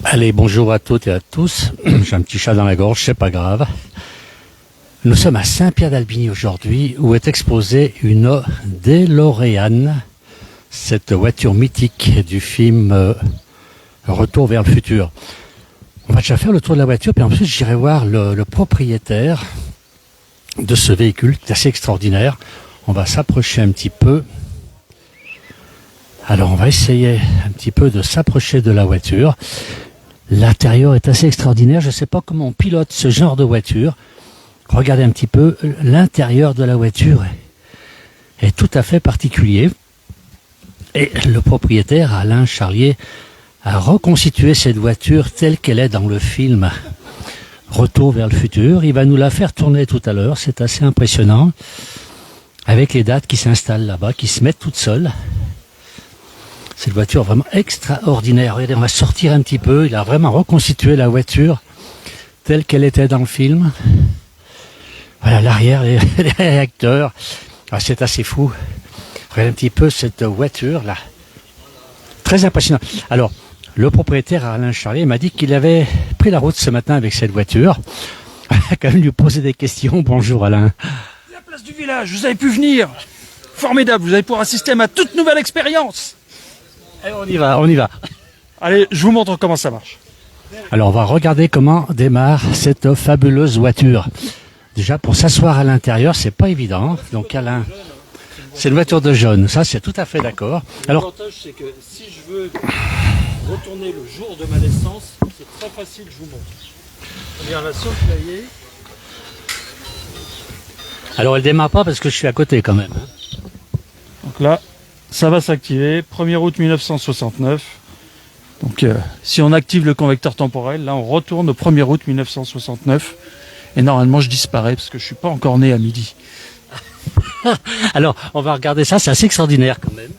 Allez, bonjour à toutes et à tous. J'ai un petit chat dans la gorge, c'est pas grave. Nous sommes à Saint-Pierre-d'Albigny aujourd'hui, où est exposée une DeLorean, cette voiture mythique du film Retour vers le futur. On va déjà faire le tour de la voiture, puis ensuite j'irai voir le propriétaire de ce véhicule, qui est assez extraordinaire. On va s'approcher un petit peu. Alors on va essayer un petit peu de s'approcher de la voiture. L'intérieur est assez extraordinaire, je ne sais pas comment on pilote ce genre de voiture. Regardez un petit peu, l'intérieur de la voiture est tout à fait particulier. Et le propriétaire, Alain Charlier, a reconstitué cette voiture telle qu'elle est dans le film Retour vers le futur. Il va nous la faire tourner tout à l'heure, c'est assez impressionnant. Avec les dates qui s'installent là-bas, qui se mettent toutes seules. Cette voiture vraiment extraordinaire. Regardez, on va sortir un petit peu. Il a vraiment reconstitué la voiture telle qu'elle était dans le film. Voilà, l'arrière, les réacteurs. Ah, c'est assez fou. Regardez un petit peu cette voiture-là. Très impressionnant. Alors, le propriétaire Alain Charlier m'a dit qu'il avait pris la route ce matin avec cette voiture. Il a quand même lui poser des questions. Bonjour Alain. La place du village, vous avez pu venir. Formidable, vous allez pouvoir assister à ma toute nouvelle expérience. Et on y va, on y va. Allez, je vous montre comment ça marche. Alors on va regarder comment démarre cette fabuleuse voiture. Déjà pour s'asseoir à l'intérieur, c'est pas évident. Donc Alain, c'est une voiture de jeune, ça c'est tout à fait d'accord. Alors l'avantage c'est que si je veux retourner le jour de ma naissance, c'est très facile, je vous montre. On vient la s'employer. Alors elle démarre pas parce que je suis à côté quand même. Donc là, ça va s'activer, 1er août 1969. Donc si on active le convecteur temporel, là on retourne au 1er août 1969. Et normalement je disparais parce que je suis pas encore né à midi. Alors on va regarder ça, c'est assez extraordinaire quand même.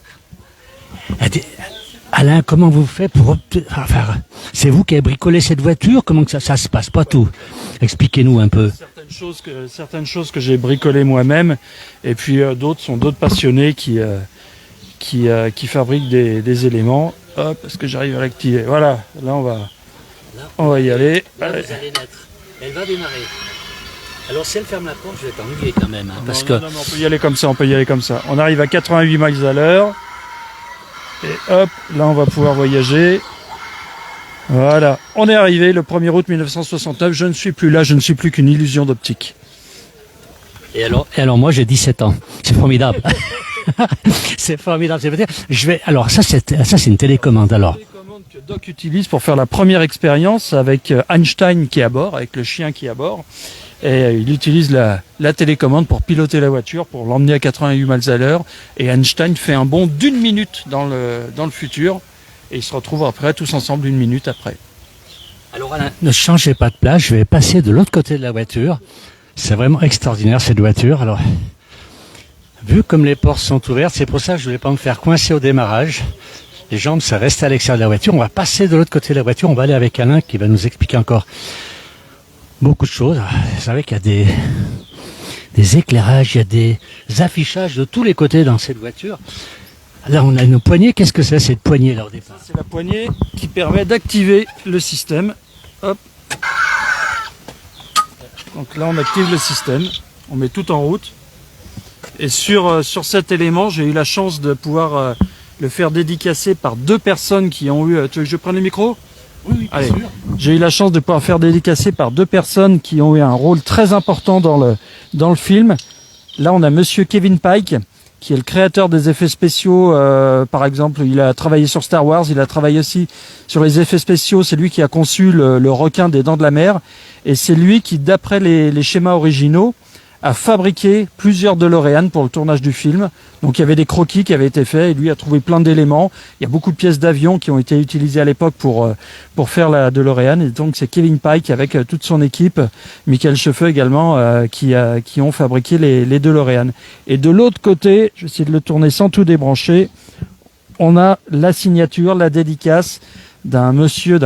Alain, comment vous faites pour... Enfin, c'est vous qui avez bricolé cette voiture? Comment que ça se passe? Pas tout. Expliquez-nous un peu. Certaines choses que j'ai bricolées moi-même. Et puis d'autres sont d'autres passionnés qui fabriquent des éléments. Hop, est-ce que j'arrive à l'activer? Voilà, là on va y aller. Là, vous allez naître. Elle va démarrer. Alors si elle ferme la porte, je vais t'ennuyer quand même. Hein, parce que... non, mais on peut y aller comme ça, On arrive à 88 miles à l'heure. Et hop, là on va pouvoir voyager. Voilà, on est arrivé le 1er août 1969. Je ne suis plus là, je ne suis plus qu'une illusion d'optique. Et alors moi j'ai 17 ans. C'est formidable. C'est formidable. Alors ça c'est une télécommande alors. Une télécommande que Doc utilise pour faire la première expérience avec Einstein qui est à bord, avec le chien qui est à bord. Et il utilise la télécommande pour piloter la voiture, pour l'emmener à 88 miles à l'heure. Et Einstein fait un bond d'1 minute dans le futur. Et ils se retrouvent après, tous ensemble, 1 minute après. Alors Alain, ne changez pas de place, je vais passer de l'autre côté de la voiture. C'est vraiment extraordinaire cette voiture. Alors, vu comme les portes sont ouvertes, c'est pour ça que je ne voulais pas me faire coincer au démarrage. Les jambes, ça reste à l'extérieur de la voiture. On va passer de l'autre côté de la voiture. On va aller avec Alain qui va nous expliquer encore beaucoup de choses. Vous savez qu'il y a des éclairages, il y a des affichages de tous les côtés dans cette voiture. Là, on a une poignée. Qu'est-ce que c'est cette poignée là au départ? C'est la poignée qui permet d'activer le système. Hop. Donc là, on active le système. On met tout en route. Et sur cet élément, j'ai eu la chance de pouvoir le faire dédicacer par 2 personnes qui ont eu... Tu veux que je prenne le micro? Oui, allez. J'ai eu la chance de pouvoir faire dédicacer par 2 personnes qui ont eu un rôle très important dans le film. Là, on a monsieur Kevin Pike, qui est le créateur des effets spéciaux. Par exemple, il a travaillé sur Star Wars, il a travaillé aussi sur les effets spéciaux. C'est lui qui a conçu le requin des Dents de la Mer. Et c'est lui qui, d'après les schémas originaux, a fabriqué plusieurs DeLorean pour le tournage du film. Donc il y avait des croquis qui avaient été faits et lui a trouvé plein d'éléments. Il y a beaucoup de pièces d'avion qui ont été utilisées à l'époque pour faire la DeLorean. Et donc c'est Kevin Pike avec toute son équipe, Michael Scheffeu également, qui ont fabriqué les DeLorean. Et de l'autre côté, je vais essayer de le tourner sans tout débrancher, on a la signature, la dédicace d'un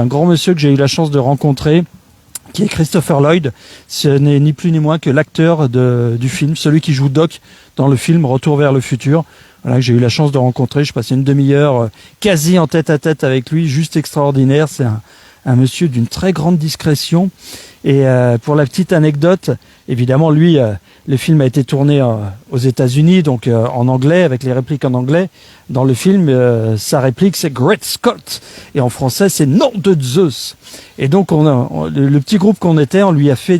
grand monsieur que j'ai eu la chance de rencontrer, qui est Christopher Lloyd. Ce n'est ni plus ni moins que l'acteur du film, celui qui joue Doc dans le film Retour vers le futur. Voilà, que j'ai eu la chance de rencontrer. Je passais une demi-heure quasi en tête à tête avec lui, juste extraordinaire. C'est un monsieur d'une très grande discrétion. Et pour la petite anecdote, évidemment, lui, le film a été tourné aux États-Unis, donc en anglais, avec les répliques en anglais. Dans le film, sa réplique, c'est Great Scott. Et en français, c'est Nom de Zeus. Et donc, le petit groupe qu'on était, on lui a fait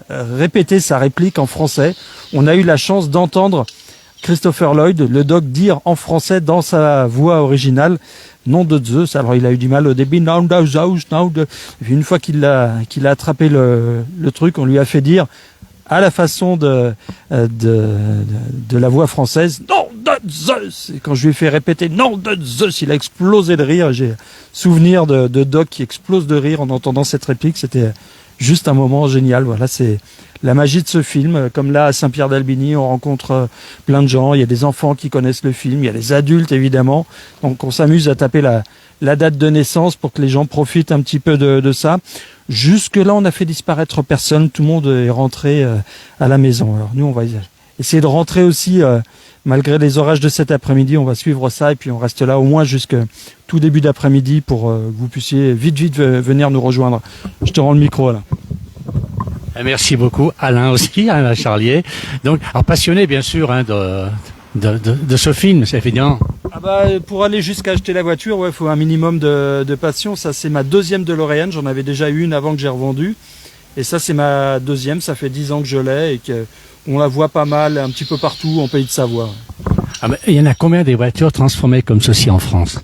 répéter sa réplique en français. On a eu la chance d'entendre Christopher Lloyd, le doc, dire en français dans sa voix originale Nom de Zeus. Alors il a eu du mal au début, nom de Zeus, nom de... Et puis une fois qu'il a attrapé le truc, on lui a fait dire à la façon de la voix française Nom de Zeus. Et quand je lui ai fait répéter Nom de Zeus, il a explosé de rire. J'ai souvenir de doc qui explose de rire en entendant cette réplique. C'était juste un moment génial. Voilà, c'est la magie de ce film. Comme là, à Saint-Pierre-d'Albigny, on rencontre plein de gens. Il y a des enfants qui connaissent le film. Il y a des adultes, évidemment. Donc, on s'amuse à taper la date de naissance pour que les gens profitent un petit peu de ça. Jusque-là, on a fait disparaître personne. Tout le monde est rentré à la maison. Alors, nous, on va essayer de rentrer aussi, malgré les orages de cet après-midi. On va suivre ça et puis on reste là au moins jusque tout début d'après-midi pour que vous puissiez vite venir nous rejoindre. Je te rends le micro, là. Merci beaucoup, Alain aussi, Alain Charlier. Donc, alors passionné bien sûr de ce film, c'est évident. Ah bah, pour aller jusqu'à acheter la voiture, ouais, faut un minimum de passion. Ça, c'est ma deuxième DeLorean. J'en avais déjà eu une avant que j'ai revendu. Et ça, c'est ma deuxième. Ça fait 10 ans que je l'ai et qu'on la voit pas mal, un petit peu partout en Pays de Savoie. Ah bah, il y en a combien des voitures transformées comme ceci en France?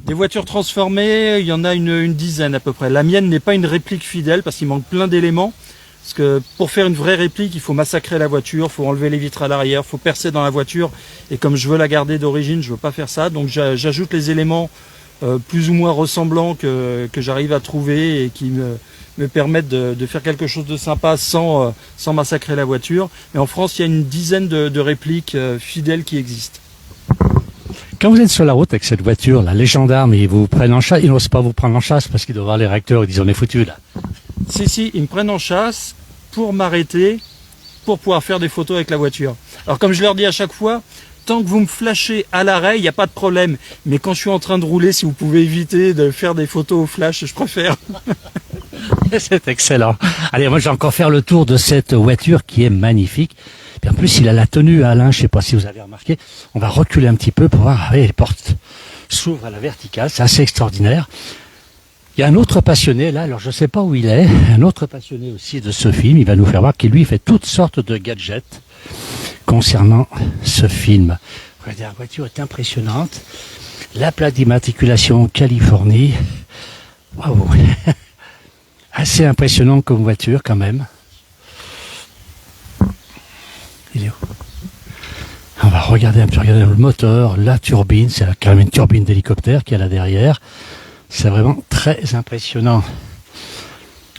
Des voitures transformées, il y en a une dizaine à peu près. La mienne n'est pas une réplique fidèle parce qu'il manque plein d'éléments. Parce que pour faire une vraie réplique, il faut massacrer la voiture, il faut enlever les vitres à l'arrière, il faut percer dans la voiture. Et comme je veux la garder d'origine, je veux pas faire ça. Donc j'ajoute les éléments plus ou moins ressemblants que j'arrive à trouver et qui me permettent de faire quelque chose de sympa sans massacrer la voiture. Mais en France, il y a une dizaine de répliques fidèles qui existent. Quand vous êtes sur la route avec cette voiture, là, les gendarmes, ils vous prennent en chasse, ils n'osent pas vous prendre en chasse parce qu'ils doivent voir les réacteurs, ils disent on est foutu là. Si, ils me prennent en chasse pour m'arrêter, pour pouvoir faire des photos avec la voiture. Alors comme je leur dis à chaque fois, tant que vous me flashez à l'arrêt, il n'y a pas de problème. Mais quand je suis en train de rouler, si vous pouvez éviter de faire des photos au flash, je préfère. C'est excellent. Allez, moi je vais encore faire le tour de cette voiture qui est magnifique. Et en plus, il a la tenue, Alain, je ne sais pas si vous avez remarqué. On va reculer un petit peu pour voir. Les portes s'ouvrent à la verticale, c'est assez extraordinaire. Il y a un autre passionné là, alors je ne sais pas où il est, un autre passionné aussi de ce film, il va nous faire voir qu'il lui fait toutes sortes de gadgets concernant ce film. Regardez, la voiture est impressionnante. La plaque d'immatriculation Californie. Waouh. Assez impressionnant comme voiture quand même. Il est où? On va regarder un peu, regarder le moteur, la turbine, c'est quand même une turbine d'hélicoptère qu'il y a là derrière. C'est vraiment très impressionnant.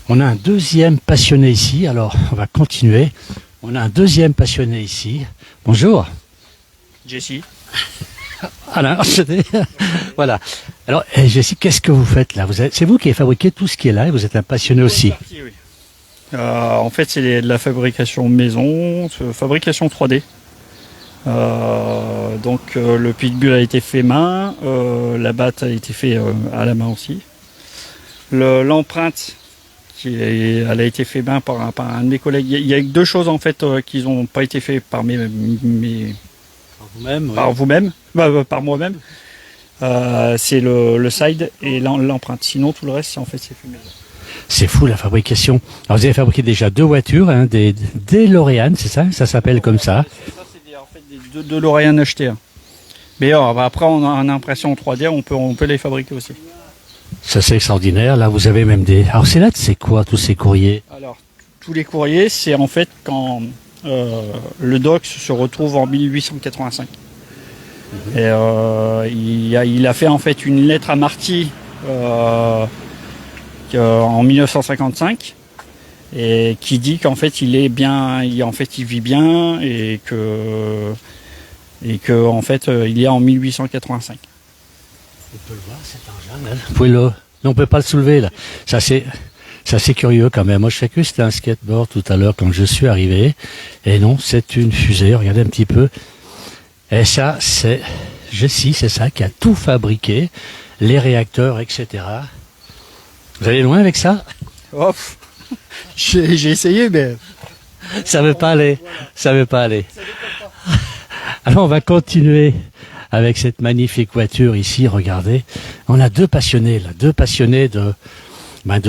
On a un deuxième passionné ici, alors on va continuer. On a un deuxième passionné ici. Bonjour. Jessie. Alain, voilà. Alors, Jessie, qu'est-ce que vous faites là? C'est vous qui avez fabriqué tout ce qui est là et vous êtes un passionné aussi. Oui. En fait, c'est de la fabrication maison, fabrication 3D. Donc le pitbull a été fait main, la batte a été fait à la main aussi. L'empreinte, elle a été fait main par un de mes collègues. Il y a deux choses en fait qui n'ont pas été faites par par moi-même. C'est le side et l'empreinte. Sinon tout le reste, en fait, c'est fait maison. C'est fou la fabrication. Alors vous avez fabriqué déjà deux voitures, hein, des DeLorean, c'est ça? Ça s'appelle comme ça. En fait des deux DeLorean achetés. Mais après, on a une impression en 3D, on peut les fabriquer aussi. Ça, c'est extraordinaire. Là, vous avez même des... Alors, c'est quoi, tous ces courriers? Alors, tous les courriers, c'est en fait quand le doc se retrouve en 1885. Et il a fait en fait une lettre à Marty en 1955 et qui dit qu'en fait il est bien, il vit bien et que en fait il est en 1885. On peut le voir cet engin là. Vous pouvez non, on peut pas le soulever là. Ça c'est curieux quand même. Moi je sais que c'était un skateboard tout à l'heure quand je suis arrivé et non, c'est une fusée. Regardez un petit peu. Et ça c'est Jessie, c'est ça qui a tout fabriqué, les réacteurs, etc. Vous allez loin avec ça? Oh, j'ai essayé, mais Ça veut pas aller. Ça veut pas aller. Alors on va continuer avec cette magnifique voiture ici. Regardez, on a deux passionnés là, deux passionnés de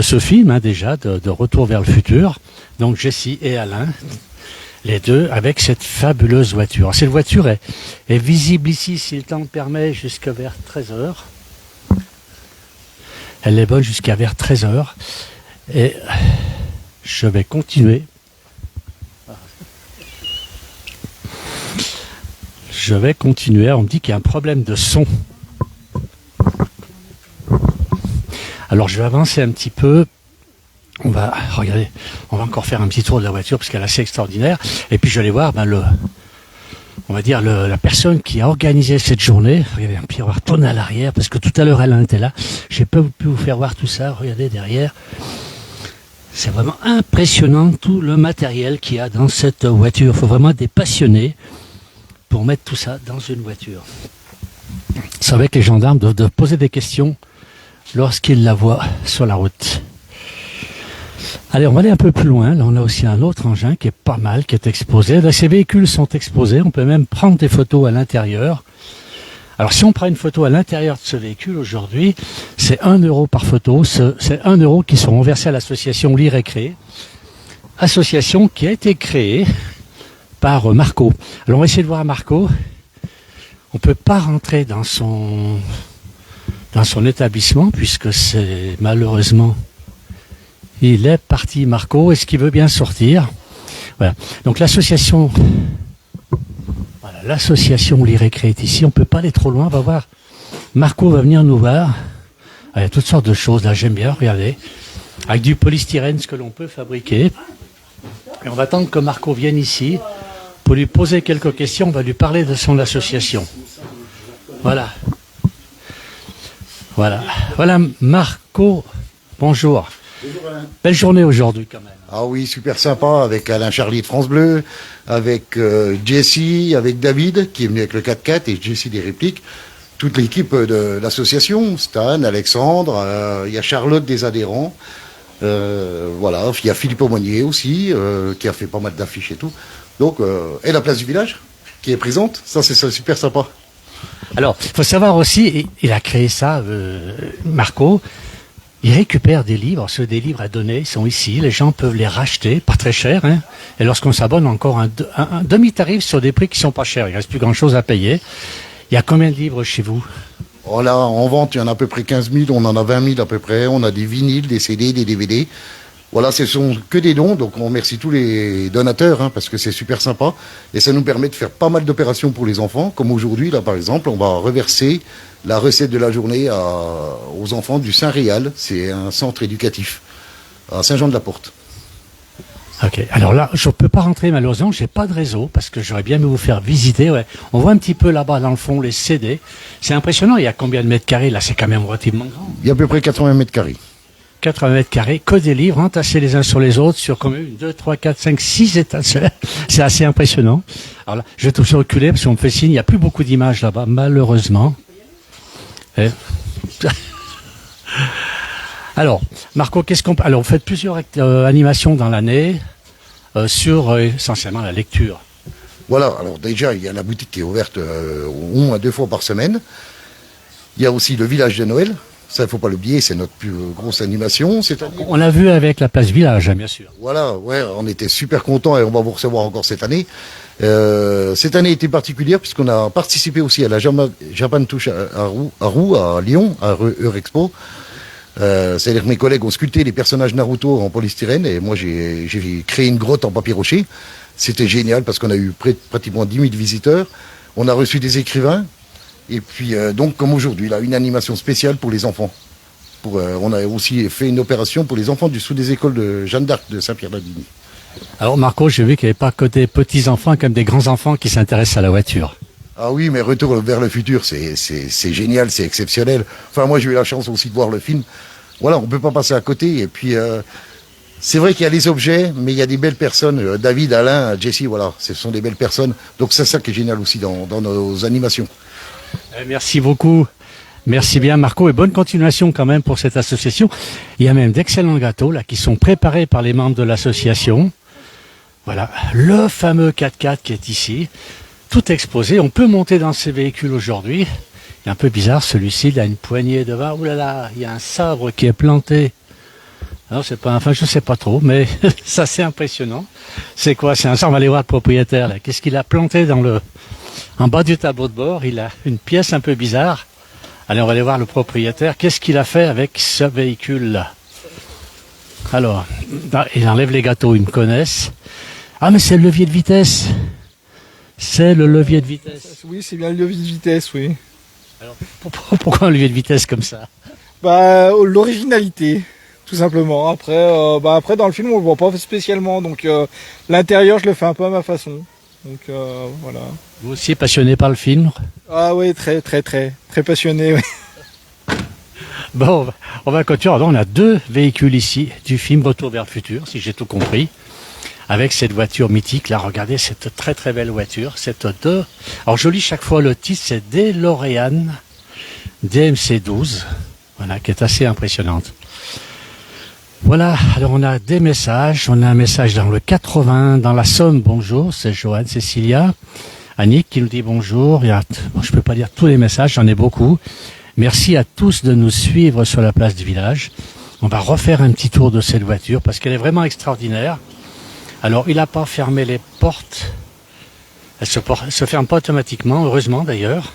ce film déjà, de Retour vers le futur. Donc Jessie et Alain, les deux avec cette fabuleuse voiture. Alors, cette voiture est visible ici, si le temps le permet, jusqu'à vers 13h. Elle est bonne jusqu'à vers 13h. Et je vais continuer. Je vais continuer. On me dit qu'il y a un problème de son. Alors je vais avancer un petit peu. On va encore faire un petit tour de la voiture parce qu'elle est assez extraordinaire. Et puis je vais aller voir la personne qui a organisé cette journée. Regardez, puis on va retourner à l'arrière parce que tout à l'heure Alain était là. J'ai pas pu vous faire voir tout ça. Regardez derrière. C'est vraiment impressionnant tout le matériel qu'il y a dans cette voiture. Il faut vraiment des passionnés pour mettre tout ça dans une voiture. C'est vrai que les gendarmes doivent poser des questions lorsqu'ils la voient sur la route. Allez, on va aller un peu plus loin. Là, on a aussi un autre engin qui est pas mal, qui est exposé. Là, ces véhicules sont exposés. On peut même prendre des photos à l'intérieur. Alors, si on prend une photo à l'intérieur de ce véhicule aujourd'hui, c'est 1 € par photo. C'est 1 € qui seront versés à l'association Lire et Créer. Association qui a été créée par Marco. Alors, on va essayer de voir Marco. On peut pas rentrer dans son établissement puisque c'est malheureusement il est parti. Marco, est-ce qu'il veut bien sortir? Voilà. Donc l'association Lire et Créer est ici. On peut pas aller trop loin. On va voir. Marco va venir nous voir. Il y a toutes sortes de choses là. J'aime bien. Regardez. Avec du polystyrène, ce que l'on peut fabriquer. Et on va attendre que Marco vienne ici pour lui poser quelques questions. On va lui parler de son association. Voilà. Voilà Marco. Bonjour. Belle journée aujourd'hui quand même. Ah oui, super sympa, avec Alain Charlie de France Bleu, avec Jessie, avec David, qui est venu avec le 4x4, et Jessie des répliques. Toute l'équipe de l'association, Stan, Alexandre, il y a Charlotte des adhérents. Voilà, il y a Philippe Aumonier aussi, qui a fait pas mal d'affiches et tout. Donc, et la place du village, qui est présente, ça c'est super sympa. Alors, il faut savoir aussi, il a créé ça, Marco. Il récupère des livres, ceux des livres à donner sont ici, les gens peuvent les racheter, pas très cher, hein. Et lorsqu'on s'abonne, encore un demi-tarif sur des prix qui sont pas chers, il reste plus grand-chose à payer. Il y a combien de livres chez vous? Oh là, en vente, il y en a à peu près 15 000, on en a 20 000 à peu près, on a des vinyles, des CD, des DVD. Voilà, ce sont que des dons, donc on remercie tous les donateurs, hein, parce que c'est super sympa. Et ça nous permet de faire pas mal d'opérations pour les enfants, comme aujourd'hui, là par exemple, on va reverser la recette de la journée aux enfants du Saint-Réal. C'est un centre éducatif à Saint-Jean-de-la-Porte. Ok, alors là, je ne peux pas rentrer malheureusement, j'ai pas de réseau, parce que j'aurais bien aimé vous faire visiter. Ouais. On voit un petit peu là-bas dans le fond les CD. C'est impressionnant, il y a combien de mètres carrés? Là, c'est quand même relativement grand. Il y a à peu près 80 mètres carrés. 80 mètres carrés, que des livres, entassés les uns sur les autres, sur combien? 1, 2, 3, 4, 5, 6 étagères. C'est assez impressionnant. Alors là, je vais tout reculer, parce qu'on me fait signe, il n'y a plus beaucoup d'images là-bas, malheureusement. Et... Alors, Marco, alors, vous faites plusieurs animations dans l'année, sur essentiellement la lecture. Voilà, alors déjà, il y a la boutique qui est ouverte au moins 2 fois par semaine. Il y a aussi le village de Noël. Ça, il ne faut pas l'oublier, c'est notre plus grosse animation cette année. On l'a vu avec la place Village, hein, bien sûr. Voilà, ouais, on était super contents et on va vous recevoir encore cette année. Cette année était particulière puisqu'on a participé aussi à la Japan Touch à Lyon, à Eurexpo. C'est-à-dire que mes collègues ont sculpté les personnages Naruto en polystyrène et moi j'ai créé une grotte en papier rocher. C'était génial parce qu'on a eu pratiquement 10 000 visiteurs. On a reçu des écrivains. Et puis, donc, comme aujourd'hui, là, une animation spéciale pour les enfants. On a aussi fait une opération pour les enfants du sous des écoles de Jeanne d'Arc de Saint-Pierre-d'Albigny. Alors, Marco, j'ai vu qu'il n'y avait pas côté petits-enfants comme des grands-enfants qui s'intéressent à la voiture. Ah oui, mais Retour vers le futur, c'est génial, c'est exceptionnel. Enfin, moi, j'ai eu la chance aussi de voir le film. Voilà, on ne peut pas passer à côté. Et puis, c'est vrai qu'il y a des objets, mais il y a des belles personnes. David, Alain, Jessie, voilà, ce sont des belles personnes. Donc, c'est ça qui est génial aussi dans nos animations. Merci beaucoup. Merci bien Marco et bonne continuation quand même pour cette association. Il y a même d'excellents gâteaux là qui sont préparés par les membres de l'association. Voilà, le fameux 4x4 qui est ici, tout exposé. On peut monter dans ces véhicules aujourd'hui. Il est un peu bizarre celui-ci, il a une poignée devant. Ouh là là, il y a un sabre qui est planté. Alors c'est pas, enfin je sais pas trop, mais ça c'est impressionnant. C'est quoi? C'est un sabre. On va aller voir le propriétaire là. Qu'est-ce qu'il a planté en bas du tableau de bord? Il a une pièce un peu bizarre. Allez, on va aller voir le propriétaire. Qu'est-ce qu'il a fait avec ce véhicule-là? Alors, il enlève les gâteaux, ils me connaissent. Ah, mais c'est le levier de vitesse. C'est le levier de vitesse. Oui, c'est bien le levier de vitesse, oui. Alors, pourquoi un levier de vitesse comme ça? Bah, l'originalité, tout simplement. Après, dans le film, on le voit pas spécialement, donc l'intérieur, je le fais un peu à ma façon. Donc voilà. Vous aussi passionné par le film? Ah oui, très passionné. Oui. Bon, on va continuer. Alors, on a 2 véhicules ici du film Retour vers le futur, si j'ai tout compris. Avec cette voiture mythique, là, regardez cette très très belle voiture, alors je lis chaque fois le titre, c'est DeLorean DMC-12, voilà, qui est assez impressionnante. Voilà, alors on a des messages, on a un message dans le 80, dans la Somme, bonjour, c'est Joanne Cécilia, Annick qui nous dit bonjour, je peux pas lire tous les messages, j'en ai beaucoup. Merci à tous de nous suivre sur la place du village. On va refaire un petit tour de cette voiture parce qu'elle est vraiment extraordinaire. Alors, il n'a pas fermé les portes. Elle se ferme pas automatiquement, heureusement d'ailleurs.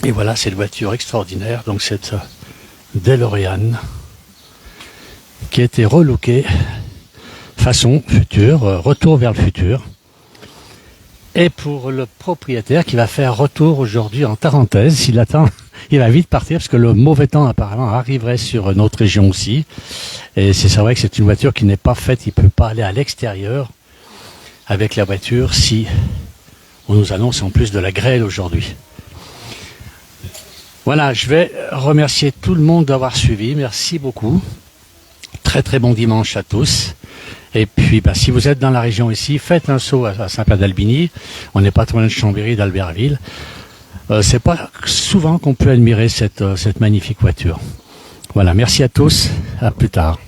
Et voilà, cette voiture extraordinaire. Donc, cette DeLorean qui a été relookée façon futur, retour vers le futur. Et pour le propriétaire qui va faire retour aujourd'hui en Tarentaise, s'il attend, il va vite partir parce que le mauvais temps apparemment arriverait sur notre région aussi. Et c'est vrai que c'est une voiture qui n'est pas faite, il ne peut pas aller à l'extérieur avec la voiture si on nous annonce en plus de la grêle aujourd'hui. Voilà, je vais remercier tout le monde d'avoir suivi, merci beaucoup. Très très bon dimanche à tous. Et puis, si vous êtes dans la région ici, faites un saut à Saint-Pierre-d'Albigny. On n'est pas trop loin de Chambéry, d'Albertville. C'est pas souvent qu'on peut admirer cette magnifique voiture. Voilà, merci à tous. À plus tard.